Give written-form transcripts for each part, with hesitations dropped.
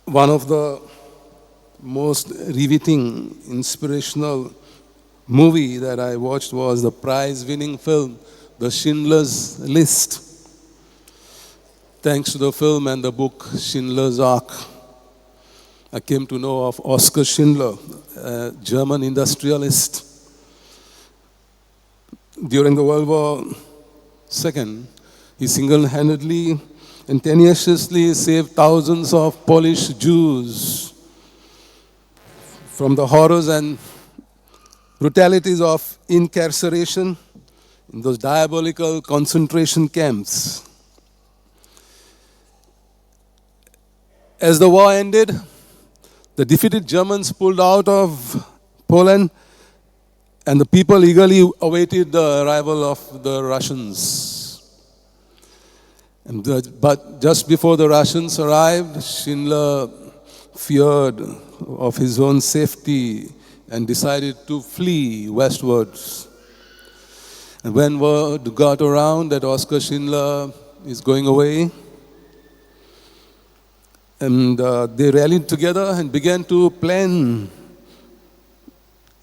One of the most riveting, inspirational movie that I watched was the prize-winning film, The Schindler's List. Thanks to the film and the book Schindler's Ark, I came to know of Oskar Schindler, a German industrialist. During the World War II, he single-handedly and tenaciously saved thousands of Polish Jews from the horrors and brutalities of incarceration in those diabolical concentration camps. As the war ended, the defeated Germans pulled out of Poland, and the people eagerly awaited the arrival of the Russians. But just before the Russians arrived, Schindler feared of his own safety and decided to flee westwards. And when word got around that Oskar Schindler is going away, and they rallied together and began to plan,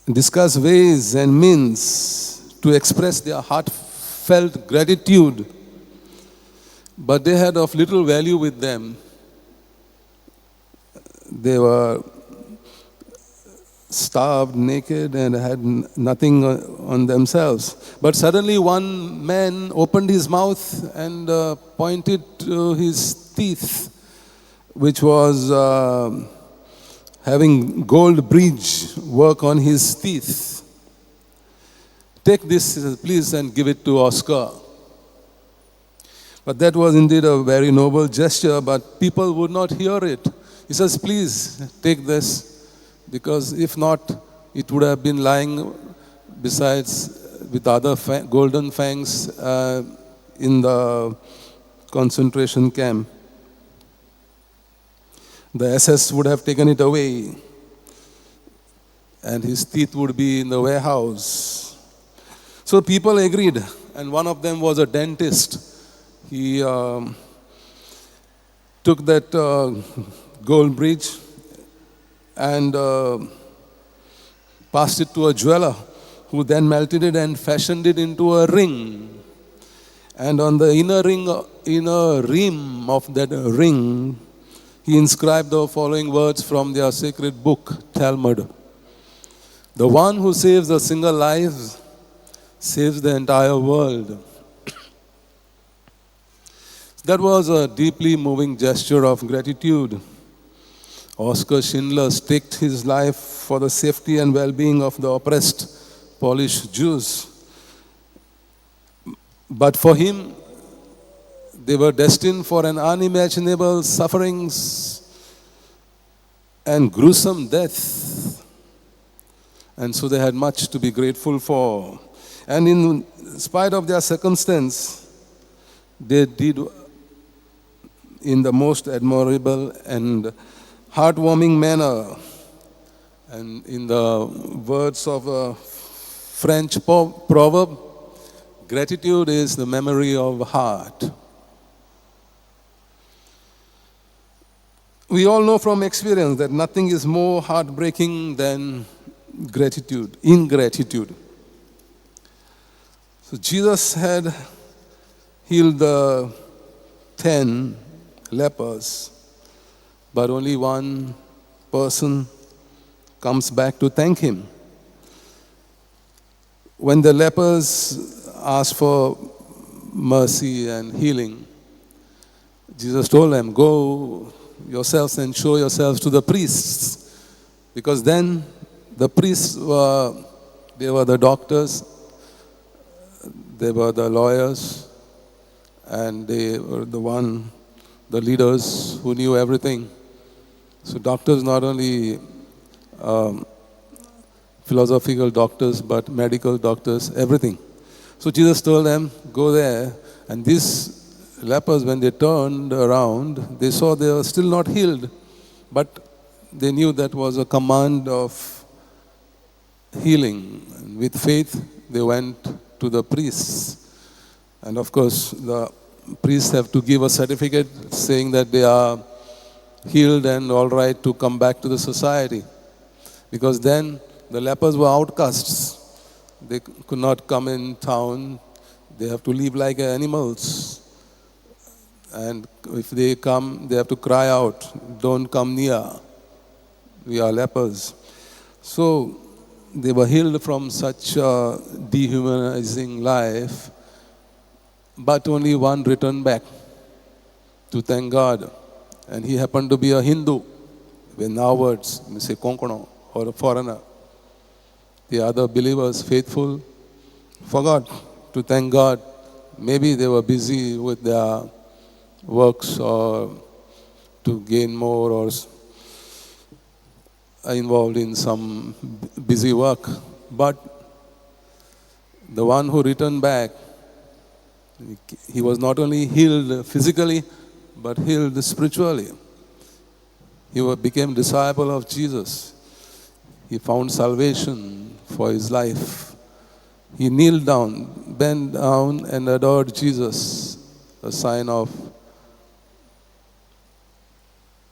discuss ways and means to express their heartfelt gratitude. But they had of little value with them. They were starved, naked, and had nothing on themselves. But suddenly one man opened his mouth and pointed to his teeth, which was having gold bridge work on his teeth. Take this, please, and give it to Oskar. But that was indeed a very noble gesture, but people would not hear it. He says, please, take this, because if not, it would have been lying besides with other golden fangs in the concentration camp. The SS would have taken it away, and his teeth would be in the warehouse. So people agreed, and one of them was a dentist. He took that gold bridge and passed it to a jeweler, who then melted it and fashioned it into a ring. And on the inner rim of that ring, he inscribed the following words from their sacred book, Talmud. The one who saves a single life saves the entire world. That was a deeply moving gesture of gratitude. Oskar Schindler staked his life for the safety and well-being of the oppressed Polish Jews. But for him, they were destined for an unimaginable sufferings and gruesome death. And so they had much to be grateful for. And in spite of their circumstance, they did in the most admirable and heartwarming manner. And in the words of a French proverb, gratitude is the memory of heart. We all know from experience that nothing is more heartbreaking than ingratitude. So Jesus had healed the 10 lepers, but only one person comes back to thank him. When the lepers asked for mercy and healing, Jesus told them, go yourselves and show yourselves to the priests. Because then the priests were the doctors, they were the lawyers, and they were the leaders who knew everything. So doctors, not only philosophical doctors, but medical doctors, everything. So Jesus told them, go there. And these lepers, when they turned around, they saw they were still not healed. But they knew that was a command of healing. And with faith, they went to the priests. And of course, the priests have to give a certificate saying that they are healed and all right to come back to the society. Because then the lepers were outcasts. They could not come in town. They have to live like animals. And if they come, they have to cry out, "Don't come near. We are lepers." So they were healed from such a dehumanizing life, but only one returned back to thank God. And he happened to be a Hindu. In our words, we say Konkano, or a foreigner. The other believers, faithful, forgot to thank God. Maybe they were busy with their works or to gain more or involved in some busy work. But the one who returned back, he was not only healed physically, but healed spiritually. He became disciple of Jesus. He found salvation for his life. He kneeled down, bent down and adored Jesus, a sign of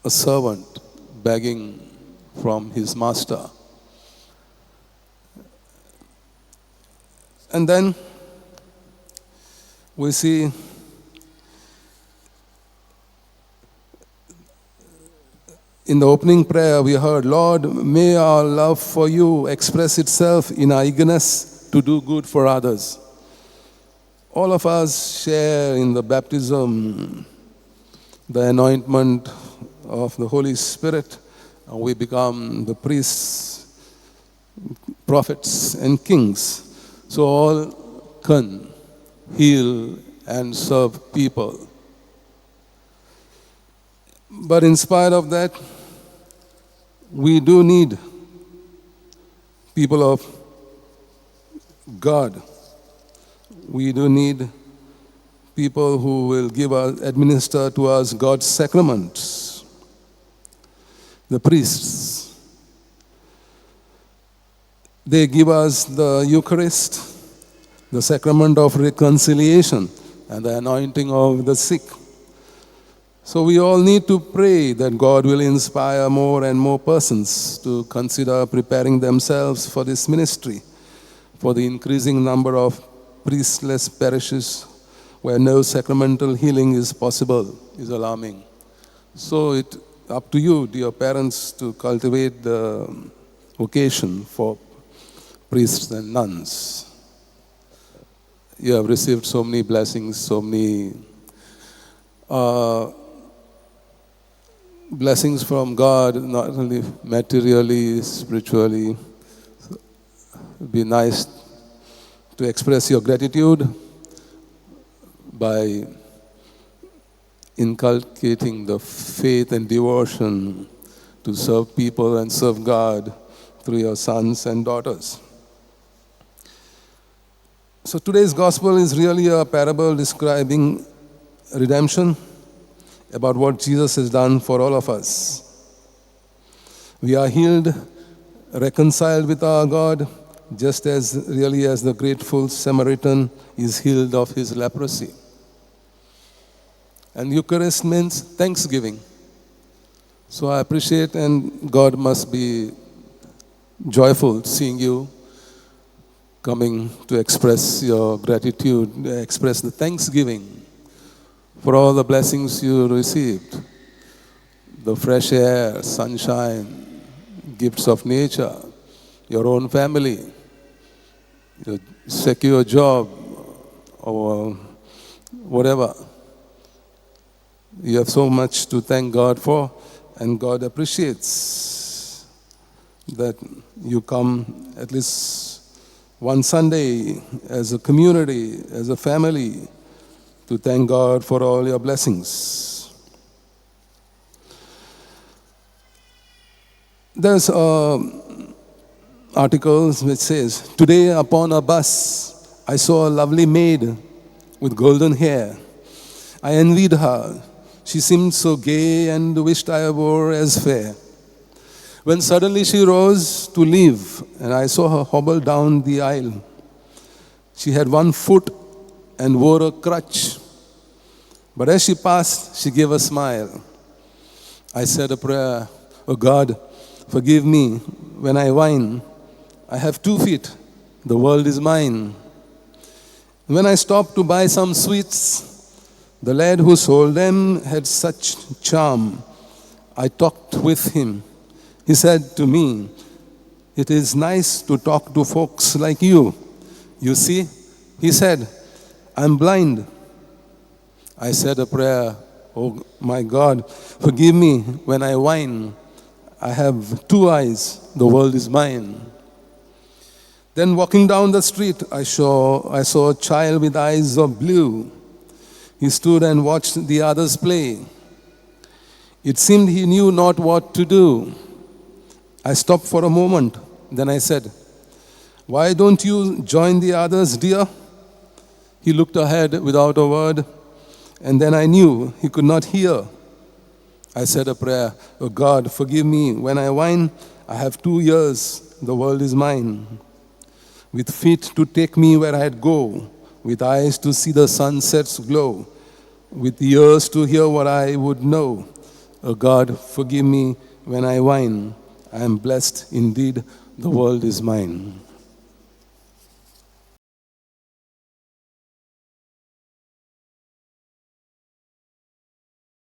a servant begging from his master. And then we see in the opening prayer we heard, "Lord, may our love for you express itself in our eagerness to do good for others." All of us share in the baptism, the anointment of the Holy Spirit, and we become the priests, prophets, and kings. So all can heal and serve people. But in spite of that, we do need people of God. We do need people who will administer to us God's sacraments. The priests. They give us the Eucharist, the sacrament of reconciliation, and the anointing of the sick. So we all need to pray that God will inspire more and more persons to consider preparing themselves for this ministry, for the increasing number of priestless parishes where no sacramental healing is possible is alarming. So it's up to you, dear parents, to cultivate the vocation for priests and nuns. You have received so many blessings, so many blessings from God, not only materially, spiritually. So it would be nice to express your gratitude by inculcating the faith and devotion to serve people and serve God through your sons and daughters. So today's gospel is really a parable describing redemption, about what Jesus has done for all of us. We are healed, reconciled with our God, just as really as the grateful Samaritan is healed of his leprosy. And Eucharist means thanksgiving. So I appreciate, and God must be joyful seeing you coming to express your gratitude, express the thanksgiving for all the blessings you received, the fresh air, sunshine, gifts of nature, your own family, your secure job, or whatever. You have so much to thank God for, and God appreciates that you come at least one Sunday as a community, as a family, to thank God for all your blessings. There's an article which says, "Today upon a bus, I saw a lovely maid with golden hair. I envied her. She seemed so gay and wished I were as fair. When suddenly she rose to leave, and I saw her hobble down the aisle. She had one foot and wore a crutch. But as she passed, she gave a smile. I said a prayer, "Oh God, forgive me when I whine. I have 2 feet, the world is mine." When I stopped to buy some sweets, the lad who sold them had such charm. I talked with him. He said to me, "It is nice to talk to folks like you. You see," he said, "I'm blind." I said a prayer, "Oh my God, forgive me when I whine. I have 2 eyes, the world is mine." Then walking down the street, I saw a child with eyes of blue. He stood and watched the others play. It seemed he knew not what to do. I stopped for a moment. Then I said, "Why don't you join the others, dear?" He looked ahead without a word, and then I knew he could not hear. I said a prayer, "Oh God, forgive me when I whine. I have 2 ears, the world is mine." With feet to take me where I'd go, with eyes to see the sunset's glow, with ears to hear what I would know. Oh God, forgive me when I whine. I am blessed indeed, the world is mine.